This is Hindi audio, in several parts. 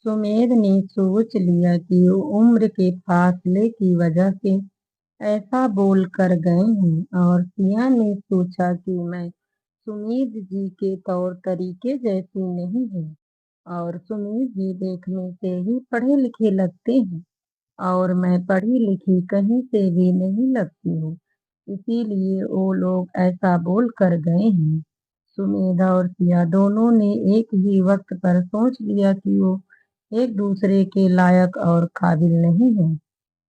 सुमेध ने सोच लिया कि वो उम्र के फासले की वजह से ऐसा बोल कर गए हैं और सिया ने सोचा कि मैं सुमेध जी के तौर तरीके जैसी नहीं हूँ और सुमेध जी देखने से ही पढ़े लिखे लगते हैं और मैं पढ़ी लिखी कहीं से भी नहीं लगती हूँ। इसीलिए वो लोग ऐसा बोल कर गए हैं। सुमेधा और सिया दोनों ने एक ही वक्त पर सोच लिया कि वो एक दूसरे के लायक और काबिल नहीं है।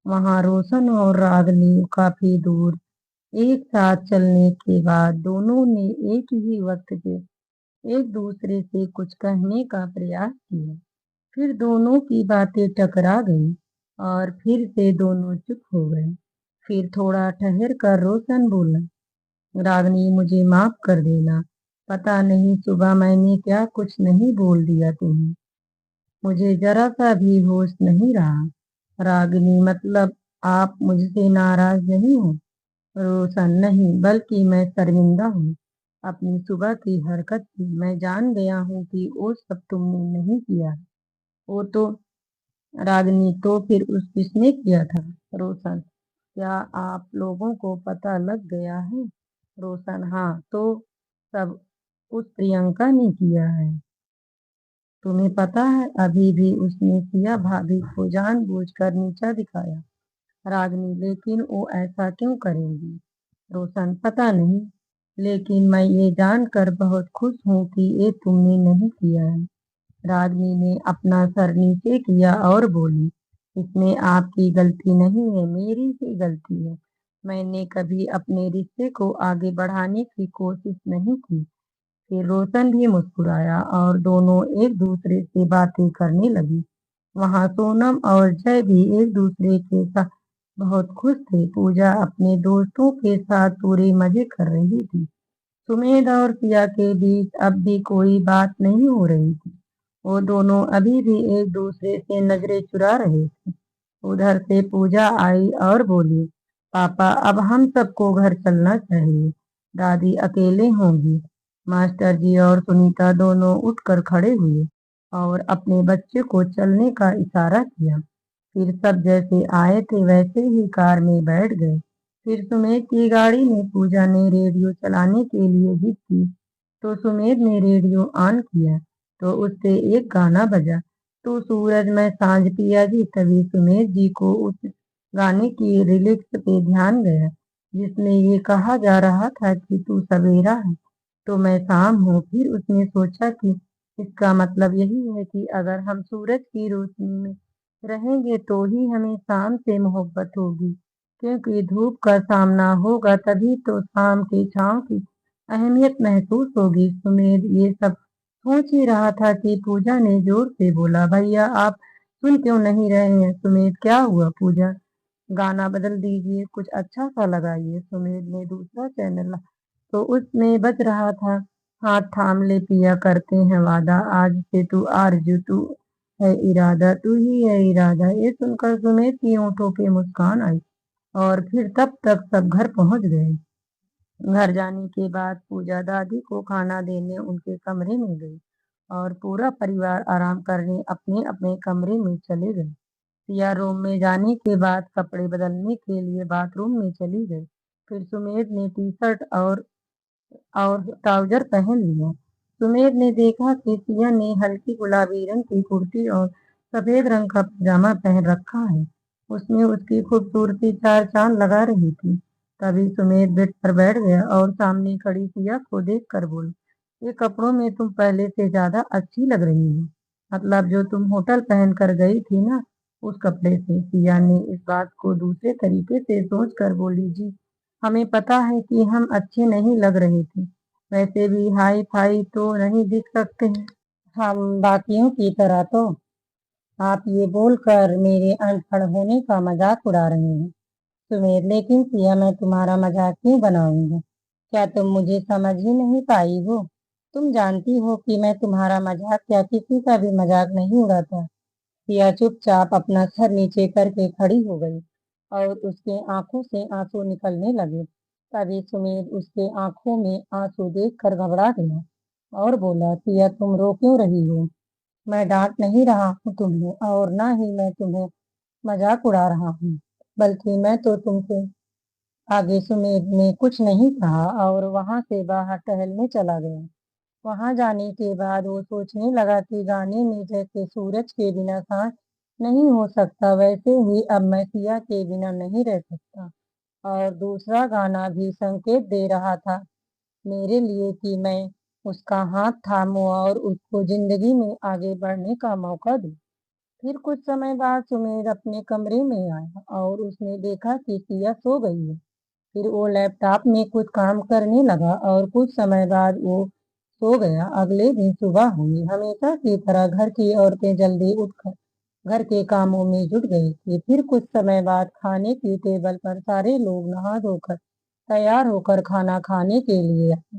वहां रोशन और रागनी काफी दूर एक साथ चलने के बाद दोनों ने एक ही वक्त पे एक दूसरे से कुछ कहने का प्रयास किया। फिर दोनों की बातें टकरा गई और फिर से दोनों चुप हो गए। फिर थोड़ा ठहर कर रोशन बोला, रागनी मुझे माफ कर देना। पता नहीं सुबह मैंने क्या कुछ नहीं बोल दिया तुम्हें। मुझे जरा सा भी होश नहीं रहा। रागिनी मतलब आप मुझसे नाराज नहीं हो? रोशन नहीं, बल्कि मैं शर्मिंदा हूँ अपनी सुबह की हरकत से। मैं जान गया हूँ कि वो सब तुमने नहीं किया है। वो तो रागिनी तो फिर उस किसने किया था? रोशन, क्या आप लोगों को पता लग गया है? रोशन, हाँ तो सब उस प्रियंका ने किया है। तुम्हें पता है अभी भी उसने सिया भाभी को जानबूझकर नीचा दिखाया। रागनी, लेकिन वो ऐसा क्यों करेंगी? रोशन, पता नहीं, लेकिन मैं ये जानकर बहुत खुश हूँ कि ये तुमने नहीं किया है। रागनी ने अपना सर नीचे किया और बोली, इसमें आपकी गलती नहीं है, मेरी ही गलती है। मैंने कभी अपने रिश्ते को आगे बढ़ाने की कोशिश नहीं की। फिर रोशन भी मुस्कुराया और दोनों एक दूसरे से बातें करने लगी। वहां सोनम और जय भी एक दूसरे के साथ बहुत खुश थे। पूजा अपने दोस्तों के साथ पूरे मजे कर रही थी। सुमेध और सिया के बीच अब भी कोई बात नहीं हो रही थी। वो दोनों अभी भी एक दूसरे से नजरें चुरा रहे थे। उधर से पूजा आई और बोली, पापा अब हम सबको घर चलना चाहिए। दादी अकेले होंगी। मास्टर जी और सुनीता दोनों उठकर खड़े हुए और अपने बच्चे को चलने का इशारा किया। फिर सब जैसे आए थे वैसे ही कार में बैठ गए। फिर सुमेध की गाड़ी में पूजा ने रेडियो चलाने के लिए जिद की तो सुमेध ने रेडियो ऑन किया तो उससे एक गाना बजा, तू सूरज मैं सांझ पिया जी। तभी सुमेध जी को उस गाने की लिरिक्स पे ध्यान गया जिसमें ये कहा जा रहा था कि तू सवेरा है तो मैं शाम हूँ। फिर उसने सोचा कि इसका मतलब यही है कि अगर हम सूरज की रोशनी में रहेंगे तो ही हमें शाम से मोहब्बत होगी, क्योंकि धूप का सामना होगा तभी तो शाम की छांव की अहमियत महसूस होगी। सुमेध ये सब सोच ही रहा था कि पूजा ने जोर से बोला, भैया आप सुन क्यों नहीं रहे हैं? सुमेध, क्या हुआ? पूजा, गाना बदल दीजिए, कुछ अच्छा सा लगाइए। सुमेध ने दूसरा चैनल तो उसमें बज रहा था, हाथ थाम ले पिया करते हैं वादा, आज से तू आरज़ू तू है इरादा, तू ही है इरादा। ये सुनकर सुमेध की होठों पे मुस्कान आई और फिर तब तक सब घर पहुंच गए। घर जाने के बाद पूजा दादी को खाना देने उनके कमरे में गई और पूरा परिवार आराम करने अपने अपने कमरे में चले गए। सिया रूम में जाने के बाद कपड़े बदलने के लिए बाथरूम में चली गई। फिर सुमेध ने टी शर्ट और ट्राउजर पहन लिया। सुमेध ने देखा कि सिया ने हल्की गुलाबी रंग की कुर्ती और सफेद रंग का पजामा पहन रखा है। उसमें उसकी खूबसूरती चार चांद लगा रही थी। तभी सुमेध बेड पर बैठ गया और सामने खड़ी सिया को देख कर बोला, ये कपड़ों में तुम पहले से ज्यादा अच्छी लग रही हो। मतलब जो तुम होटल पहन कर गई थी ना, उस कपड़े से। सिया ने इस बात को दूसरे तरीके से सोच कर बोली, जी हमें पता है कि हम अच्छे नहीं लग रहे थे, वैसे भी हाई फाई तो नहीं दिख सकते हैं हम बाकियों की तरह तो। आप ये बोलकर मेरे अनपढ़ होने का मजाक उड़ा रहे हैं। सुमेर, लेकिन सिया मैं तुम्हारा मजाक क्यों बनाऊंगा? क्या तुम मुझे समझ ही नहीं पाई हो? तुम जानती हो कि मैं तुम्हारा मजाक या किसी का भी मजाक नहीं उड़ाता। सिया चुपचाप अपना सर नीचे करके खड़ी हो गई और उसके आंखों से आंसू निकलने लगे। तभी सुमेर उसके आंखों में आंसू देखकर घबरा गया और बोला, सिया तुम रो क्यों रही हो? मैं डांट नहीं रहा हूँ तुम्हें और ना ही मैं तुम्हें मजाक उड़ा रहा हूँ, बल्कि मैं तो तुमसे आगे सुमेध ने कुछ नहीं कहा और वहां से बाहर टहलने चला गया। वहां जाने के बाद वो सोचने लगा कि गाने में जैसे सूरज के बिना सांस नहीं हो सकता, वैसे ही अब मैं सिया के बिना नहीं रह सकता। और दूसरा गाना भी संकेत दे रहा था मेरे लिए कि मैं उसका हाथ थामूं और उसको जिंदगी में आगे बढ़ने का मौका दूं। फिर कुछ समय बाद सुमेर अपने कमरे में आया और उसने देखा कि सिया सो गई है। फिर वो लैपटॉप में कुछ काम करने लगा और कुछ समय बाद वो सो गया। अगले दिन सुबह हुई। हमेशा की तरह घर की औरतें जल्दी उठकर घर के कामों में जुट गई थी। फिर कुछ समय बाद खाने की टेबल पर सारे लोग नहा धोकर तैयार होकर खाना खाने के लिए आए।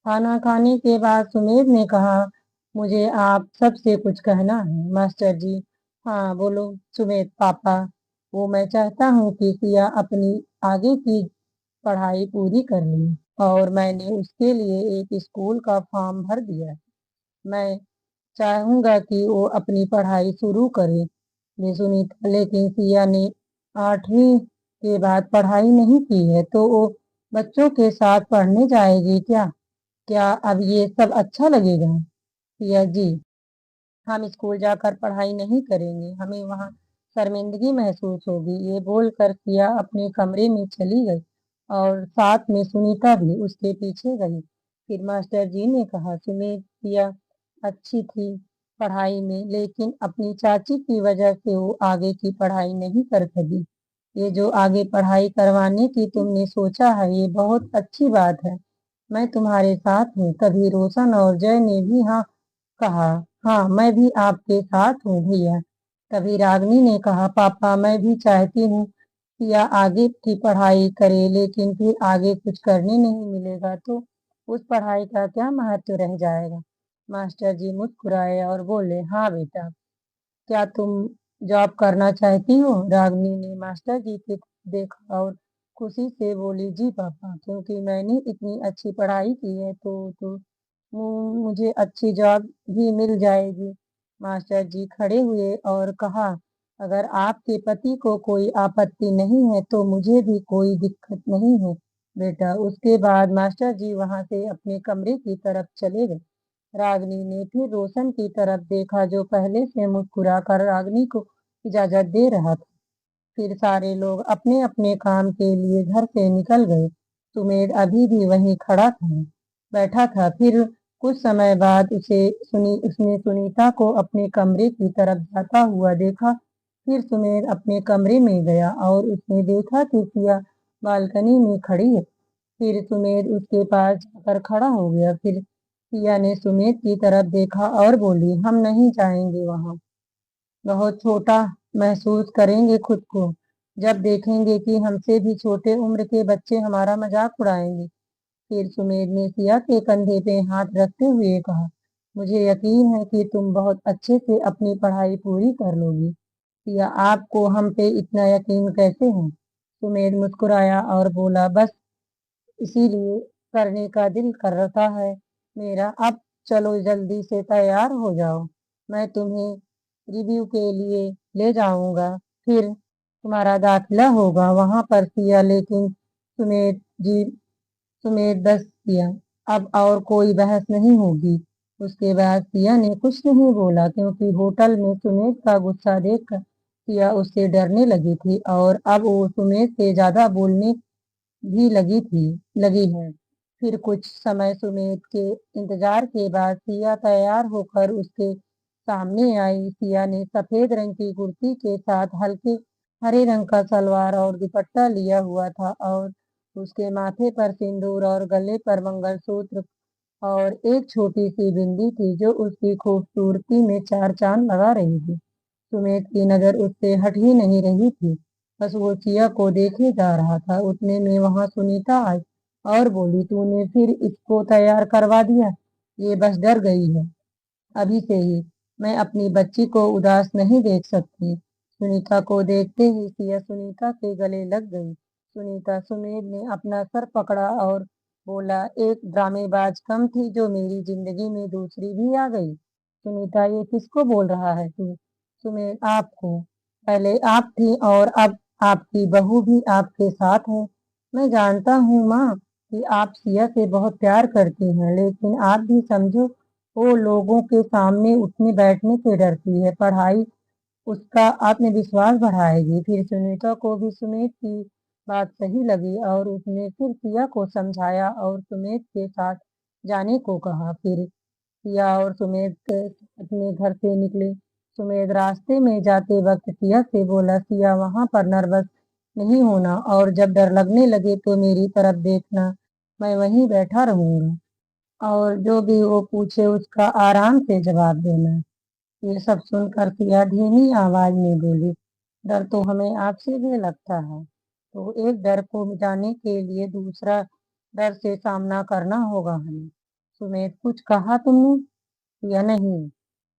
खाना खाने के बाद सुमेर ने कहा, मुझे आप सबसे कुछ कहना है। मास्टर जी। हाँ बोलो सुमेर पापा। वो मैं चाहता हूँ कि सिया अपनी आगे की पढ़ाई पूरी कर ली और मैंने उसके लिए एक स्कूल का फॉर्म भर दिया है। मैं चाहूंगा कि वो अपनी पढ़ाई शुरू करे। ये सुनी था, लेकिन सिया ने 8वीं के बाद पढ़ाई नहीं की है तो वो बच्चों के साथ पढ़ने जाएगी क्या? क्या अब ये सब अच्छा लगेगा? सिया जी, हम स्कूल जाकर पढ़ाई नहीं करेंगे, हमें वहाँ शर्मिंदगी महसूस होगी। ये बोलकर सिया अपने कमरे में चली गई और साथ में सुनीता भी उसके पीछे गई। फिर मास्टर जी ने कहा, सुमित सिया अच्छी थी पढ़ाई में, लेकिन अपनी चाची की वजह से वो आगे की पढ़ाई नहीं कर सकी। ये जो आगे पढ़ाई करवाने की तुमने सोचा है ये बहुत अच्छी बात है। मैं तुम्हारे साथ हूँ। तभी रोशन और जय ने भी हाँ कहा। हाँ मैं भी आपके साथ हूँ भैया। तभी रागनी ने कहा, पापा मैं भी चाहती हूँ कि या आगे की पढ़ाई करे, लेकिन फिर आगे कुछ करने नहीं मिलेगा तो उस पढ़ाई का क्या महत्व रह जाएगा। मास्टर जी मुस्कुराए और बोले, हाँ बेटा, क्या तुम जॉब करना चाहती हो? रागनी ने मास्टर जी की तरफ देखा और खुशी से बोली, जी पापा, क्योंकि मैंने इतनी अच्छी पढ़ाई की है तो मुझे अच्छी जॉब भी मिल जाएगी। मास्टर जी खड़े हुए और कहा, अगर आपके पति को कोई आपत्ति नहीं है तो मुझे भी कोई दिक्कत नहीं है बेटा। उसके बाद मास्टर जी वहां से अपने कमरे की तरफ चले गए। रागनी ने फिर रोशन की तरफ देखा जो पहले से मुस्कुराकर रागनी को इजाजत दे रहा था। फिर सारे लोग अपने अपने काम के लिए घर से निकल गए। सुमेर अभी भी वहीं खड़ा था, बैठा था। फिर कुछ समय बाद उसने सुनीता को अपने कमरे की तरफ जाता हुआ देखा। फिर सुमेर अपने कमरे में गया और उसने देखा कि सिया बालकनी में खड़ी है। फिर सुमेर उसके पास जाकर खड़ा हो गया। फिर सिया ने सुमेर की तरफ देखा और बोली, हम नहीं जाएंगे वहां। बहुत छोटा महसूस करेंगे खुद को जब देखेंगे कि हमसे भी छोटे उम्र के बच्चे हमारा मजाक उड़ाएंगे। फिर सुमेर ने सिया के कंधे पे हाथ रखते हुए कहा, मुझे यकीन है कि तुम बहुत अच्छे से अपनी पढ़ाई पूरी कर लोगी। सिया, आपको हम पे इतना यकीन कैसे है? सुमेर मुस्कुराया और बोला, बस इसीलिए करने का दिल करता है मेरा। अब चलो जल्दी से तैयार हो जाओ, मैं तुम्हें रिव्यू के लिए ले जाऊंगा। फिर तुम्हारा दाखिला होगा वहां पर सिया। लेकिन सुमेर जी, सुमेर दस सिया, अब और कोई बहस नहीं होगी। उसके बाद सिया ने कुछ नहीं बोला क्योंकि होटल में सुमेर का गुस्सा देखकर सिया उससे डरने लगी थी और अब वो सुमेर से ज्यादा बोलने भी लगी है। फिर कुछ समय सुमेध के इंतजार के बाद सिया तैयार होकर उसके सामने आई। सिया ने सफेद रंग की कुर्ती के साथ हल्के हरे रंग का सलवार और दुपट्टा लिया हुआ था और उसके माथे पर सिंदूर और गले पर मंगलसूत्र और एक छोटी सी बिंदी थी जो उसकी खूबसूरती में चार चांद लगा रही थी। सुमेध की नजर उससे हट ही नहीं रही थी, बस वो सिया को देखे जा रहा था। उतने में वहां सुनीता आई और बोली, तूने फिर इसको तैयार करवा दिया? ये बस डर गई है अभी से ही। मैं अपनी बच्ची को उदास नहीं देख सकती। सुनीता को देखते ही सिया सुनीता के गले लग गई। सुनीता सुमेध ने अपना सर पकड़ा और बोला, एक ड्रामेबाज कम थी जो मेरी जिंदगी में दूसरी भी आ गई। सुनीता, ये किसको बोल रहा है तू? सुमेध, आपको। पहले आप थी और अब आपकी बहू भी आपके साथ है। मैं जानता हूँ माँ कि आप सिया से बहुत प्यार करती हैं, लेकिन आप भी समझो, वो लोगों के सामने उठने बैठने से डरती है। पढ़ाई उसका आत्मविश्वास बढ़ाएगी। फिर सुनीता को भी सुमेध की बात सही लगी और उसने फिर सिया को समझाया और सुमेध के साथ जाने को कहा। फिर सिया और सुमेध अपने घर से निकले। सुमेध रास्ते में जाते वक्त सिया से बोला, सिया, वहां पर नर्वस नहीं होना और जब डर लगने लगे तो मेरी तरफ देखना, मैं वहीं बैठा रहूंगा और जो भी वो पूछे उसका आराम से जवाब देना। ये सब सुनकर सिया धीमी आवाज में बोली, डर तो हमें आपसे भी लगता है, तो एक डर को मिटाने के लिए दूसरा डर से सामना करना होगा हमें। सुमेध, कुछ कहा तुमने या नहीं?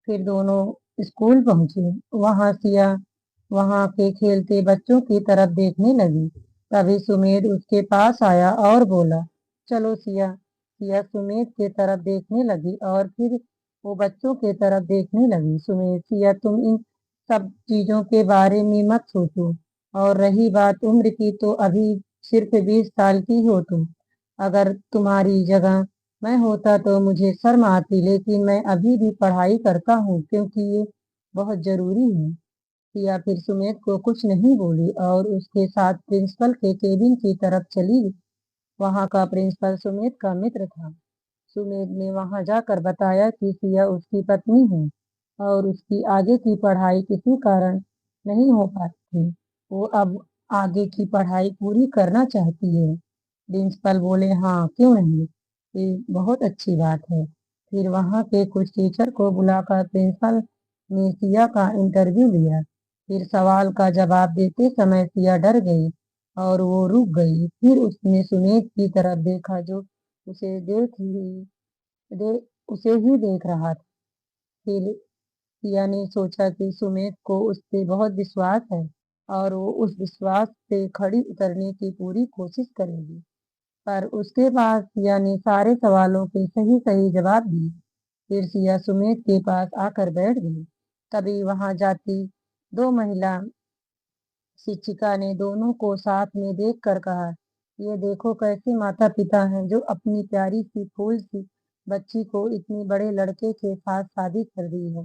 फिर दोनों स्कूल पहुंचे। वहां सिया वहां के खेलते बच्चों की तरफ देखने लगी। तभी सुमेध उसके पास आया और बोला, चलो सिया। सिया सुमेध के तरफ देखने लगी और फिर वो बच्चों के तरफ देखने लगी। सुमेध, सिया, तुम इन सब चीजों के बारे में मत सोचो। और रही बात उम्र की, तो अभी सिर्फ 20 साल की हो तुम। अगर तुम्हारी जगह मैं होता तो मुझे शर्म आती, लेकिन मैं अभी भी पढ़ाई करता हूँ क्योंकि ये बहुत जरूरी है। सिया फिर सुमेध को कुछ नहीं बोली और उसके साथ प्रिंसिपल के केबिन की तरफ चली। वहां का प्रिंसिपल सुमेध का मित्र था। सुमेध ने वहां जाकर बताया कि सिया उसकी पत्नी है और उसकी आगे की पढ़ाई किसी कारण नहीं हो पाती थी। वो अब आगे की पढ़ाई पूरी करना चाहती है। प्रिंसिपल बोले, हाँ, क्यों नहीं, ये बहुत अच्छी बात है। फिर वहां के कुछ टीचर को बुलाकर प्रिंसिपल ने सिया का इंटरव्यू लिया। फिर सवाल का जवाब देते समय सिया डर गई और वो रुक गई। फिर उसने सुमेध की तरफ देखा जो उसे देख ही दे उसे ही देख रहा था। फिर सिया ने सोचा कि सुमेध को उस पे बहुत विश्वास है और वो उस विश्वास से खड़ी उतरने की पूरी कोशिश करेगी। पर उसके बाद सिया ने सारे सवालों के सही सही जवाब दिए। फिर सिया सुमेध के पास आकर बैठ गई। तभी वहां जाती दो महिला शिक्षिका ने दोनों को साथ में देखकर कहा, ये देखो कैसे माता पिता हैं जो अपनी प्यारी सी फूल सी बच्ची को इतने बड़े लड़के के साथ शादी कर दी है।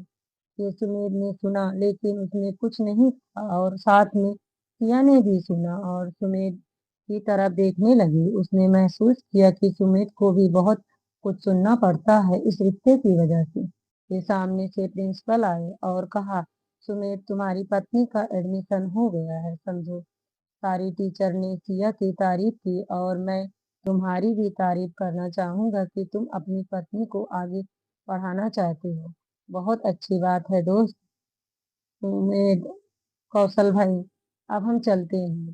ये सुमेध ने सुना, लेकिन उसने कुछ नहीं कहा और साथ में सिया ने भी सुना और सुमेध की तरफ देखने लगी। उसने महसूस किया कि सुमेध को भी बहुत कुछ सुनना पड़ता है इस रिश्ते की वजह से। फिर सामने से प्रिंसिपल आए और कहा, सुमेध, तुम्हारी पत्नी का एडमिशन हो गया है, समझो। सारी टीचर ने सिया की तारीफ की और मैं तुम्हारी भी तारीफ करना चाहूंगा कि तुम अपनी पत्नी को आगे पढ़ाना चाहते हो। बहुत अच्छी बात है दोस्त। सुमेध, कौशल भाई, अब हम चलते हैं।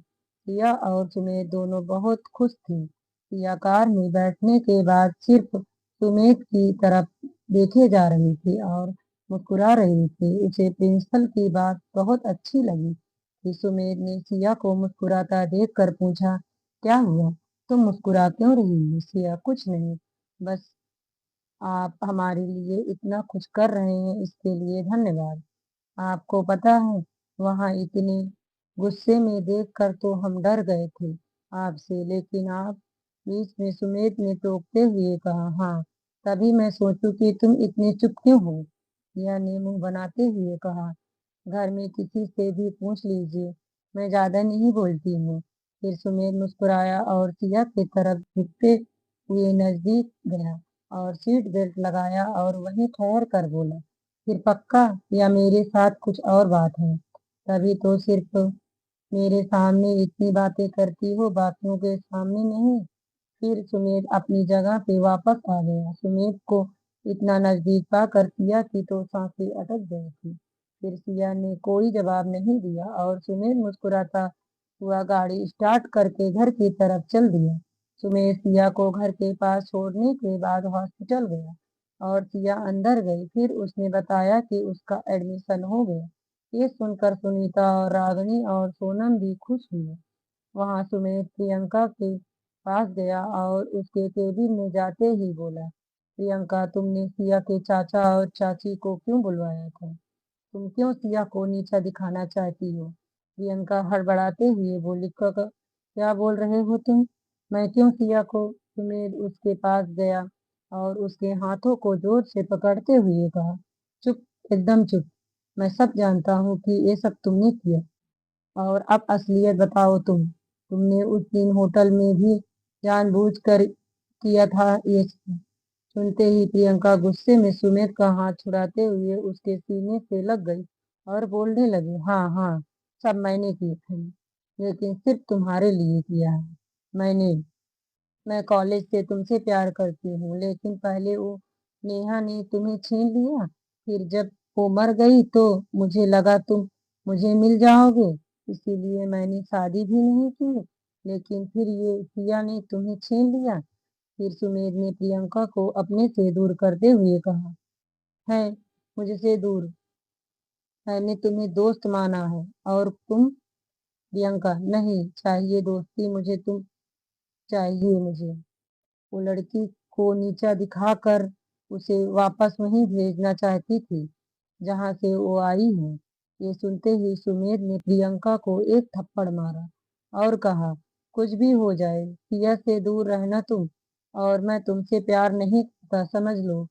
सिया और सुमेध दोनों बहुत खुश थी। सिया कार में बैठने के बाद सिर्फ सुमेध की तरफ देखे जा रही थी और मुस्कुरा रही थी। उसे प्रिंसिपल की बात बहुत अच्छी लगी कि सुमेध ने सिया को मुस्कुराता देखकर पूछा, क्या हुआ, तुम मुस्कुरा क्यों रही हो? सिया, कुछ नहीं, बस आप हमारे लिए इतना कुछ कर रहे हैं इसके लिए धन्यवाद। आपको पता है, वहां इतने गुस्से में देखकर तो हम डर गए थे आपसे, लेकिन आप, बीच में सुमेध ने टोकते हुए कहा, हाँ, तभी मैं सोचूं कि तुम इतने चुप क्यों हो। सिया ने मुंह बनाते हुए कहा, घर में किसी से भी पूछ लीजिए, मैं ज्यादा नहीं बोलती हूँ। फिर सुमेध मुस्कुराया और सिया की तरफ झुकते हुए नजदीक गया और सीट बेल्ट लगाया और वहीं ठहर कर बोला, फिर पक्का, या मेरे साथ कुछ और बात है? तभी तो सिर्फ मेरे सामने इतनी बातें करती हो, बाकियों के सामने नहीं। फिर सुमेध अपनी जगह पे वापस आ गया। सुमेध को इतना नजदीक पाकर सिया की तो सांसें अटक गई थी। फिर सिया ने कोई जवाब नहीं दिया और सुमेध मुस्कुराता हुआ गाड़ी स्टार्ट करके घर की तरफ चल दिया। सुमेध सिया को घर के पास छोड़ने के बाद हॉस्पिटल गया और सिया अंदर गई। फिर उसने बताया कि उसका एडमिशन हो गया। ये सुनकर सुनीता और रागिनी और सोनम भी खुश हुए। वहां सुमेध प्रियंका के पास गया और उसके केबिन में जाते ही बोला, प्रियंका, तुमने सिया के चाचा और चाची को क्यों बुलवाया था? तुम क्यों सिया को नीचा दिखाना चाहती हो? प्रियंका हड़बड़ाते हुए बोली, क्या बोल रहे हो तुम? मैं क्यों सिया को? सुमेध उसके पास गया और उसके हाथों को जोर से पकड़ते हुए कहा, चुप, एकदम चुप। मैं सब जानता हूँ कि ये सब तुमने किया। और अब असलियत बताओ तुमने उस दिन होटल में भी जानबूझकर किया था ये सब। सुनते ही प्रियंका गुस्से में सुमेध का हाथ छुड़ाते हुए उसके सीने से लग गई और बोलने लगी, हाँ हाँ, सब मैंने किए थे, लेकिन सिर्फ तुम्हारे लिए किया है। मैंने मैं कॉलेज से तुमसे प्यार करती हूँ, लेकिन पहले वो नेहा ने तुम्हें छीन लिया। फिर जब वो मर गई तो मुझे लगा तुम मुझे मिल जाओगे, इसीलिए मैंने शादी भी नहीं की। लेकिन फिर ये सिया ने तुम्हें छीन लिया। फिर सुमेध ने प्रियंका को अपने से दूर करते हुए कहा, है मुझसे दूर, मैंने तुम्हें दोस्त माना है। और तुम? प्रियंका, नहीं चाहिए दोस्ती मुझे, तुम चाहिए मुझे। वो लड़की को नीचा दिखाकर उसे वापस वहीं भेजना चाहती थी जहां से वो आई है। ये सुनते ही सुमेध ने प्रियंका को एक थप्पड़ मारा और कहा, कुछ भी हो जाए, सिया से दूर रहना तुम। और मैं तुमसे प्यार नहीं करता, समझ लो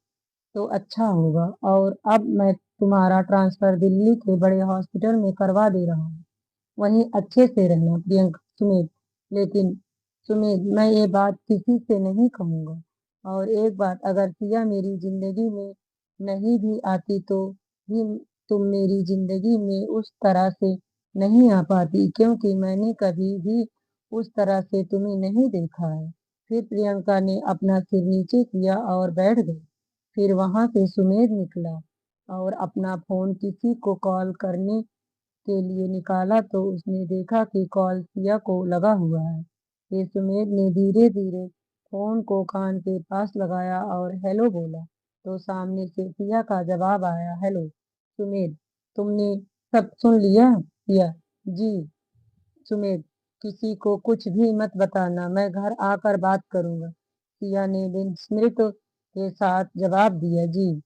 तो अच्छा होगा। और अब मैं तुम्हारा ट्रांसफर दिल्ली के बड़े हॉस्पिटल में करवा दे रहा हूँ, वहीं अच्छे से रहना। प्रियंका, सुमेध, लेकिन सुमेध, मैं ये बात किसी से नहीं कहूंगा। और एक बात, अगर सिया मेरी जिंदगी में नहीं भी आती तो भी तुम मेरी जिंदगी में उस तरह से नहीं आ पाती, क्योंकि मैंने कभी भी उस तरह से तुम्हें नहीं देखा है। फिर प्रियंका ने अपना सिर नीचे किया और बैठ गई। फिर वहां से सुमेध निकला और अपना फोन किसी को कॉल करने के लिए निकाला तो उसने देखा कि कॉल सिया को लगा हुआ है। फिर सुमेध ने धीरे धीरे फोन को कान के पास लगाया और हेलो बोला, तो सामने से सिया का जवाब आया, हेलो सुमेध, तुमने सब सुन लिया? सिया, जी। सुमेध, किसी को कुछ भी मत बताना, मैं घर आकर बात करूंगा। सिया ने विस्मित के साथ जवाब दिया, जी।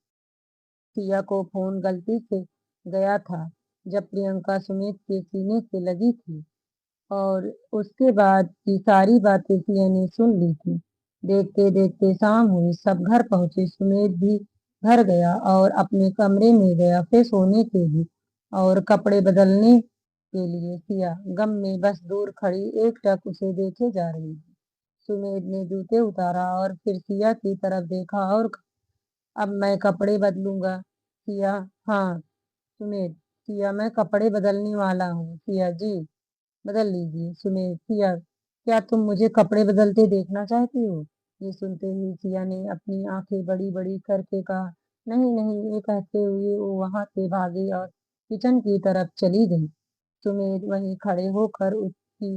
सिया को फोन गलती से गया था जब प्रियंका सुमित के सीने से लगी थी, और उसके बाद की सारी बातें सिया ने सुन ली थी। देखते देखते शाम हुई, सब घर पहुंचे। सुमेध भी घर गया और अपने कमरे में गया, फिर सोने के लिए और कपड़े बदलने के लिए। सिया गम में बस दूर खड़ी एकटक उसे देखे जा रही थी। सुमेध ने जूते उतारा और फिर सिया की तरफ देखा और अब मैं कपड़े बदलूंगा। सिया, हाँ। सुमेध, सिया, मैं कपड़े बदलने वाला हूँ। सिया, जी, बदल लीजिए। सुमेध, सिया, क्या तुम मुझे कपड़े बदलते देखना चाहती हो? ये सुनते ही सिया ने अपनी आंखें बड़ी बड़ी करके कहा, नहीं नहीं। ये कहते हुए वो वहां से भागी और किचन की तरफ चली गई। सुमेध वहीं खड़े होकर उसकी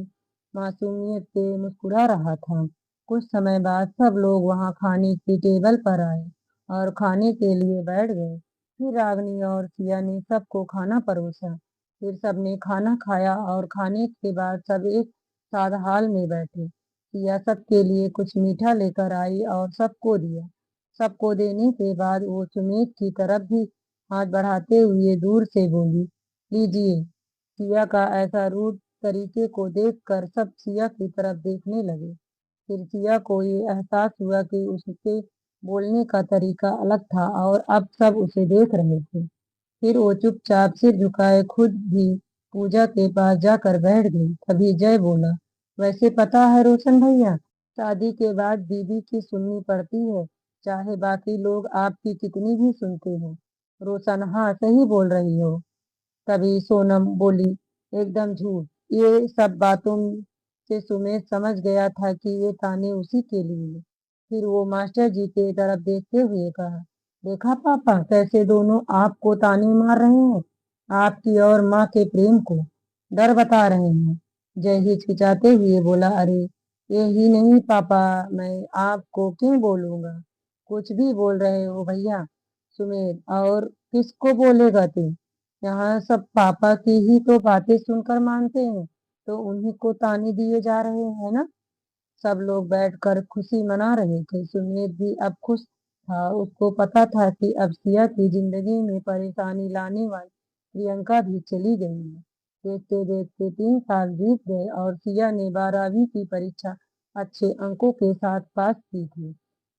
मासूमियत से मुस्कुरा रहा था। कुछ समय बाद सब लोग वहां खाने की टेबल पर आए और खाने के लिए बैठ गए। फिर रागनी और सिया ने सबको खाना परोसा। फिर सबने खाना खाया और खाने के बाद सब एक साथ हाल में बैठे। सिया सबके लिए कुछ मीठा लेकर आई और सबको दिया। सबको देने के बाद वो सुमेध की तरफ भी हाथ बढ़ाते हुए दूर से बोली, लीजिए। सिया का ऐसा रूड तरीके को देखकर सब सिया की तरफ देखने लगे। फिर सिया को ये एहसास हुआ कि उसके बोलने का तरीका अलग था और अब सब उसे देख रहे थे। फिर वो चुपचाप सिर झुकाए खुद भी पूजा के पास जाकर बैठ गई। तभी जय बोला, वैसे पता है रोशन भैया, शादी के बाद बीवी की सुननी पड़ती है, चाहे बाकी लोग आपकी कितनी भी सुनते हो। रोशन, हाँ सही बोल रही हो। तभी सोनम बोली, एकदम झूठ। ये सब बातों से सुमेध समझ गया था कि ये ताने उसी के लिए। फिर वो मास्टर जी की तरफ देखते हुए कहा, देखा पापा, कैसे दोनों आपको ताने मार रहे हैं, आपकी और माँ के प्रेम को डर बता रहे हैं। जय हिचकिचाते हुए बोला, अरे ये ही नहीं पापा, मैं आपको क्यों बोलूंगा? कुछ भी बोल रहे हो भैया। सुमेध, और किसको बोलेगा तू? यहाँ सब पापा की ही तो बातें सुनकर मानते हैं, तो उन्हीं को ताने दिए जा रहे हैं ना। सब लोग बैठकर खुशी मना रहे थे। सुमेध भी अब खुश था। उसको पता था कि अब सिया की जिंदगी में परेशानी लाने वाली प्रियंका भी चली गई है। देखते देखते 3 साल बीत गए और सिया ने 12वीं की परीक्षा अच्छे अंकों के साथ पास की थी।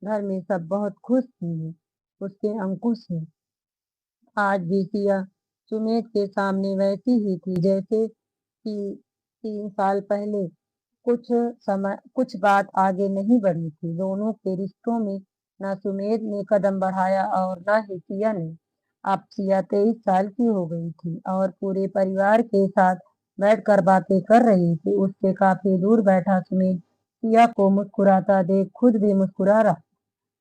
घर में सब बहुत खुश थे उसके अंकों से। आज भी सिया सुमेध के सामने वैसी ही थी जैसे कि 3 साल पहले। कुछ बात आगे नहीं बढ़ी थी। दोनों के रिश्तों में न सुमेध ने कदम बढ़ाया और न ही सिया ने। अब सिया 23 साल की हो गई थी और पूरे परिवार के साथ बैठकर बातें कर रही थी। उससे काफी दूर बैठा सुमेध सिया को मुस्कुराता देख खुद भी मुस्कुरा रहा।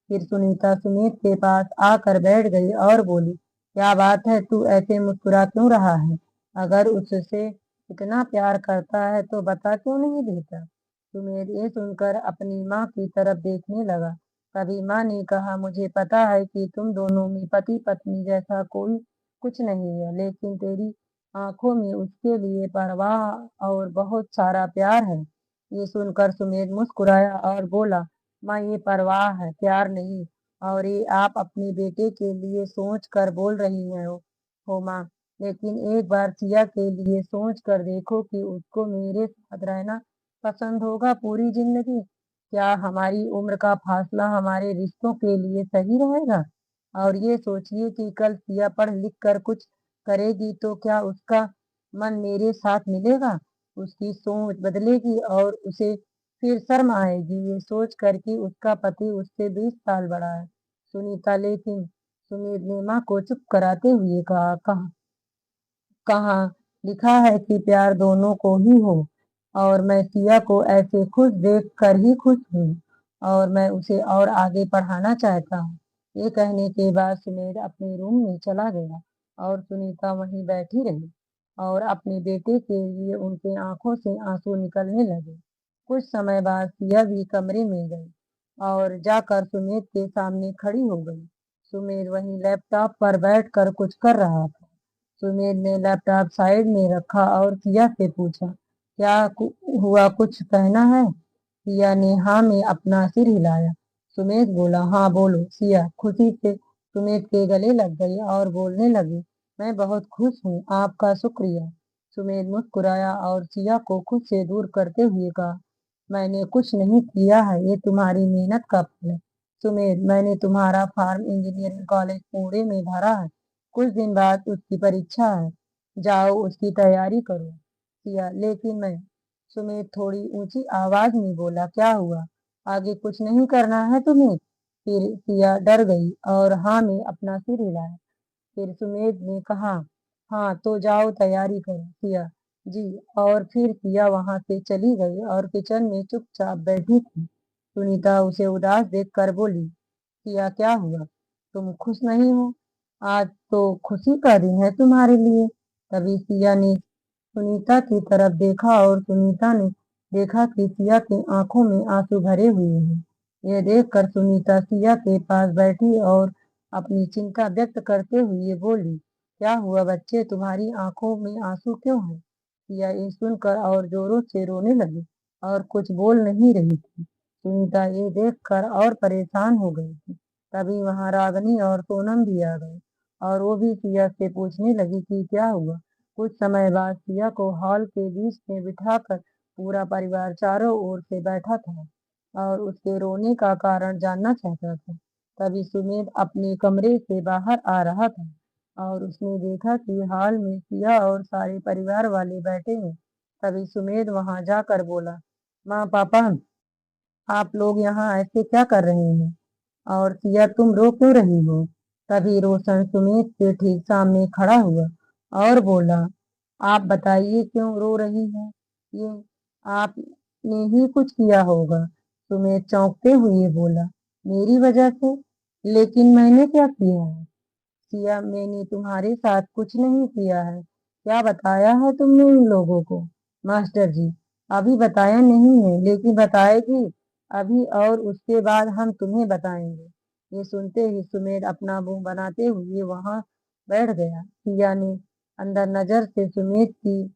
फिर सुनीता सुमित के पास आकर बैठ गई और बोली, क्या बात है, तू ऐसे मुस्कुरा क्यों रहा है? अगर उससे इतना प्यार करता है तो बता क्यों नहीं देता? सुमेध ये सुनकर अपनी माँ की तरफ देखने लगा। तभी माँ ने कहा, मुझे पता है कि तुम दोनों में पति पत्नी जैसा कोई कुछ नहीं है, लेकिन तेरी आंखों में उसके लिए परवाह और बहुत सारा प्यार है। ये सुनकर सुमेध मुस्कुराया और बोला, माँ ये परवाह है, प्यार नहीं। और ये आप अपने बेटे के लिए सोच कर बोल रही हैं हो माँ। लेकिन एक बार सिया के लिए सोच कर देखो कि उसको मेरे साथ रहना पसंद होगा पूरी जिंदगी। क्या हमारी उम्र का फासला हमारे रिश्तों के लिए सही रहेगा? और ये सोचिए कि कल सिया पढ़ लिख कर कुछ करेगी तो क्या उसका मन मेरे साथ मिलेगा? उसकी सोच बदलेगी और उसे फिर शर्म आएगी ये सोच कर कि उसका पति उससे 20 साल बड़ा है। सुनीता लेकिन सुमित ने माँ को चुप कराते हुए कहा, कहाँ लिखा है कि प्यार दोनों को ही हो। और मैं सिया को ऐसे खुश देख कर ही खुश हूँ और मैं उसे और आगे पढ़ाना चाहता हूँ। ये कहने के बाद सुमेध अपने रूम में चला गया और सुनीता वहीं बैठी रही और अपने बेटे के लिए उनके आंखों से आंसू निकलने लगे। कुछ समय बाद सिया भी कमरे में गई और जाकर सुमेध के सामने खड़ी हो गई। सुमेध वहीं लैपटॉप पर बैठकर कुछ कर रहा था। सुमेध ने लैपटॉप साइड में रखा और सिया से पूछा, हुआ, कुछ कहना है? सिया ने हाँ में अपना सिर हिलाया। सुमेध बोला, हाँ बोलो। सिया खुशी से सुमेध के गले लग गई और बोलने लगी, मैं बहुत खुश हूँ, आपका शुक्रिया। सुमेध मुस्कुराया और सिया को खुद से दूर करते हुए कहा, मैंने कुछ नहीं किया है, ये तुम्हारी मेहनत का फल है। सुमेध, मैंने तुम्हारा फार्म इंजीनियरिंग कॉलेज पुणे में भरा है। कुछ दिन बाद उसकी परीक्षा है, जाओ उसकी तैयारी करो। सिया, लेकिन मैं। सुमेध थोड़ी ऊंची आवाज में बोला, क्या हुआ, आगे कुछ नहीं करना है तुम्हें? फिर सिया डर गई और हाँ में अपना सिर हिलाया। फिर सुमेध ने कहा, हाँ तो जाओ तैयारी करो। सिया, जी। और फिर सिया वहां से चली गई और किचन में चुपचाप बैठी थी। सुनीता उसे उदास देखकर बोली, सिया क्या हुआ, तुम खुश नहीं हो? आज तो खुशी का दिन है तुम्हारे लिए। तभी सिया ने सुनीता की तरफ देखा और सुनीता ने देखा कि सिया की आंखों में आंसू भरे हुए हैं। यह देखकर सुनीता सिया के पास बैठी और अपनी चिंता व्यक्त करते हुए बोली, क्या हुआ बच्चे, तुम्हारी आंखों में आंसू क्यों है? सिया ये सुनकर और जोरों से रोने लगी और कुछ बोल नहीं रही थी। सुनीता ये देखकर और परेशान हो गई थी। तभी वहां रागनी और सोनम भी आ गए और वो भी सिया से पूछने लगी कि क्या हुआ। कुछ समय बाद सिया को हॉल के बीच में बिठाकर पूरा परिवार चारों ओर से बैठा था और उसके रोने का कारण जानना चाहता था। तभी सुमेध अपने कमरे से बाहर आ रहा था और उसने देखा कि हॉल में सिया और सारे परिवार वाले बैठे हैं। तभी सुमेध वहां जाकर बोला, माँ पापा, आप लोग यहाँ ऐसे क्या कर रहे हैं? और सिया तुम रो क्यों रही हो? तभी रोशन सुमित के ठीक सामने खड़ा हुआ और बोला, आप बताइए क्यों रो रही हैं? ये आपने ही कुछ किया होगा। सुमित चौंकते हुए बोला, मेरी वजह से? लेकिन मैंने क्या किया है? सिया, मैंने तुम्हारे साथ कुछ नहीं किया है। क्या बताया है तुमने इन लोगों को? मास्टर जी, अभी बताया नहीं है, लेकिन बताएगी अभी और उसके बाद हम तुम्हें बताएंगे। ये सुनते ही सुमेर अपना मुंह बनाते हुए वहां बैठ गया। सिया ने अंदर नजर से सुमेर की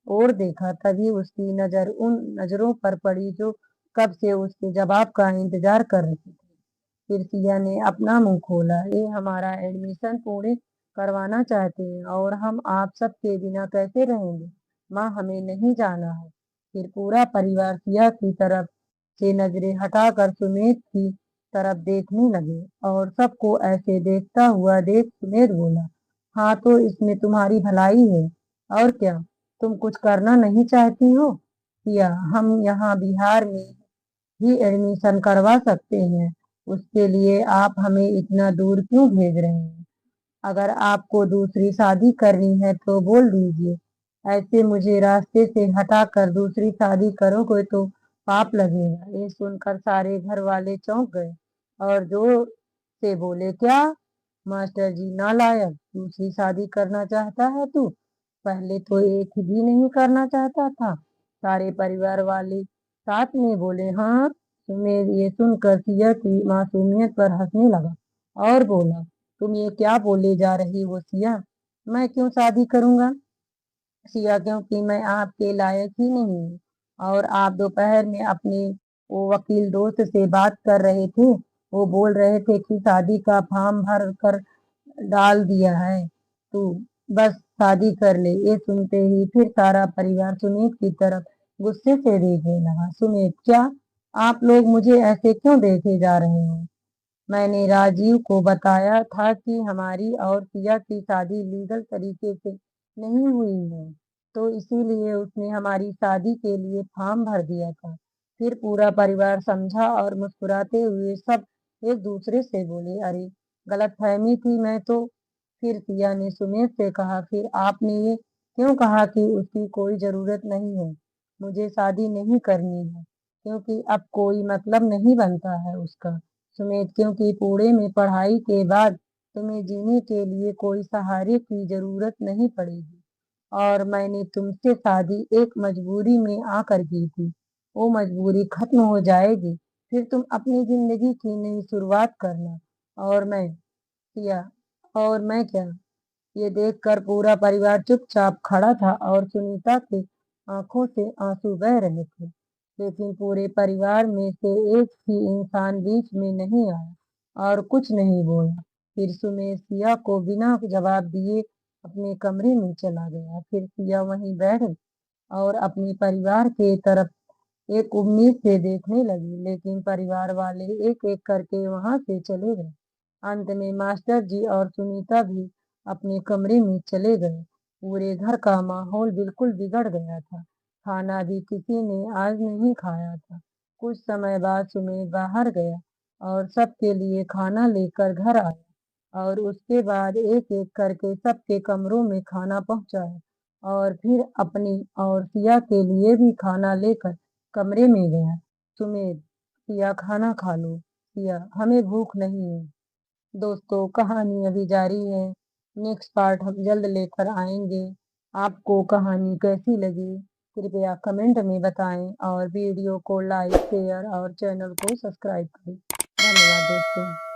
ओर देखा। तभी उसकी नजर उन नजरों पर पड़ी जो कब से उसके जवाब का इंतजार कर रही थी। फिर सिया ने अपना मुंह खोला, ये हमारा एडमिशन पूरे करवाना चाहते हैं और हम आप सबके बिना कैसे रहेंगे? माँ, हमें नहीं जाना है। फिर पूरा परिवार सिया की तरफ से नजरें हटाकर सुमेध की तरफ देखने लगे और सबको ऐसे देखता हुआ देख सुमेध बोला, हाँ तो इसमें तुम्हारी भलाई है और क्या, तुम कुछ करना नहीं चाहती हो? सिया, हम यहाँ बिहार में ही एडमिशन करवा सकते हैं, उसके लिए आप हमें इतना दूर क्यों भेज रहे हैं? अगर आपको दूसरी शादी करनी है तो बोल दीजिए, ऐसे मुझे रास्ते से हटाकर दूसरी शादी करोगे तो पाप लगेगा। ये सुनकर सारे घर वाले चौंक गए और जोर से बोले, क्या मास्टर जी नालायक, दूसरी शादी करना चाहता है तू? पहले तो एक भी नहीं करना चाहता था। सारे परिवार वाले साथ में बोले, हाँ। सुमेध ये सुनकर सिया की मासूमियत पर हंसने लगा और बोला, तुम ये क्या बोले जा रही हो सिया? मैं क्यों शादी करूंगा? सिया, क्योंकि मैं आपके लायक ही नहीं हूँ। और आप दोपहर में अपने वो वकील दोस्त से बात कर रहे थे, वो बोल रहे थे कि शादी का फॉर्म भर कर डाल दिया है, तू बस शादी कर ले। ये सुनते ही फिर सारा परिवार सुमेध की तरफ गुस्से से देखने लगा। सुमेध, क्या आप लोग मुझे ऐसे क्यों देखे जा रहे हो? मैंने राजीव को बताया था कि हमारी और सिया की शादी लीगल तरीके से नहीं हुई है, तो इसीलिए उसने हमारी शादी के लिए फॉर्म भर दिया था। फिर पूरा परिवार समझा और मुस्कुराते हुए सब एक दूसरे से बोले, अरे गलतफहमी थी, मैं तो। फिर सिया ने सुमेध से कहा, फिर आपने ये क्यों कहा कि उसकी कोई जरूरत नहीं है? मुझे शादी नहीं करनी है क्योंकि अब कोई मतलब नहीं बनता है उसका। सुमेध, क्योंकि पुणे में पढ़ाई के बाद तुम्हें जीने के लिए कोई सहारे की जरूरत नहीं पड़ेगी और मैंने तुमसे शादी एक मजबूरी में आकर की थी। वो मजबूरी खत्म हो जाएगी, फिर तुम अपनी जिंदगी की नई शुरुआत करना और मैं किया और मैं क्या? ये देखकर पूरा परिवार चुपचाप खड़ा था और सुनीता के आंखों से आंसू बह रहे थे, लेकिन पूरे परिवार में से एक ही इंसान बीच में नहीं आया और कुछ नहीं बोला। फिर सुमेश सिया को बिना जवाब दिए अपने कमरे में चला गया। फिर सिया वहीं बैठ और अपने परिवार के तरफ एक उम्मीद से देखने लगी, लेकिन परिवार वाले एक एक करके वहां से चले गए। अंत में मास्टर जी और सुनीता भी अपने कमरे में चले गए। पूरे घर का माहौल बिल्कुल बिगड़ गया था। खाना भी किसी ने आज नहीं खाया था। कुछ समय बाद सुमेध बाहर गया और सबके लिए खाना लेकर घर आया और उसके बाद एक एक करके सबके कमरों में खाना पहुंचाया और फिर अपनी और सिया के लिए भी खाना लेकर कमरे में गया। सुमेध, सिया खाना खा लो। सिया, हमें भूख नहीं है। दोस्तों, कहानी अभी जारी है। नेक्स्ट पार्ट हम जल्द लेकर आएंगे। आपको कहानी कैसी लगी कृपया कमेंट में बताएं और वीडियो को लाइक शेयर और चैनल को सब्सक्राइब करें। धन्यवाद दोस्तों।